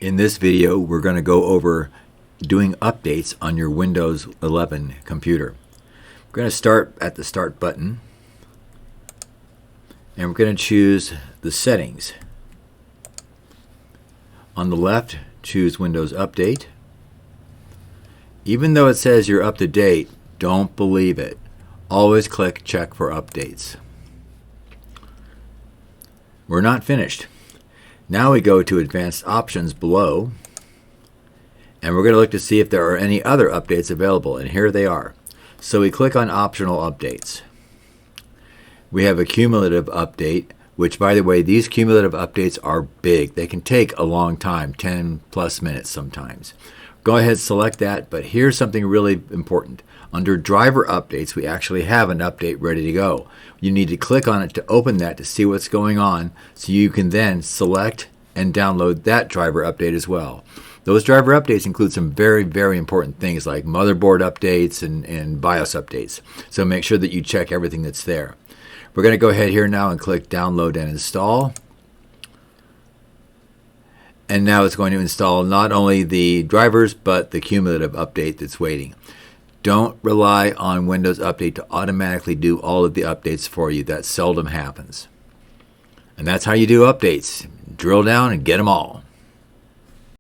In this video, we're going to go over doing updates on your Windows 11 computer. We're going to start at the Start button, and we're going to choose the Settings. On the left, choose Windows Update. Even though it says you're up to date, don't believe it. Always click Check for Updates. We're not finished. Now we go to Advanced Options below, and we're going to look to see if there are any other updates available, and here they are. So we click on Optional Updates. We have a cumulative update, which, by the way, these cumulative updates are big. They can take a long time, 10 plus minutes sometimes. Go ahead and select that, but here's something really important. Under Driver Updates, we actually have an update ready to go. You need to click on it to open that to see what's going on, so you can then select and download that driver update as well. Those driver updates include some very, very important things like motherboard updates and BIOS updates. So make sure that you check everything that's there. We're going to go ahead here now and click Download and Install. And now it's going to install not only the drivers, but the cumulative update that's waiting. Don't rely on Windows Update to automatically do all of the updates for you. That seldom happens. And that's how you do updates. Drill down and get them all.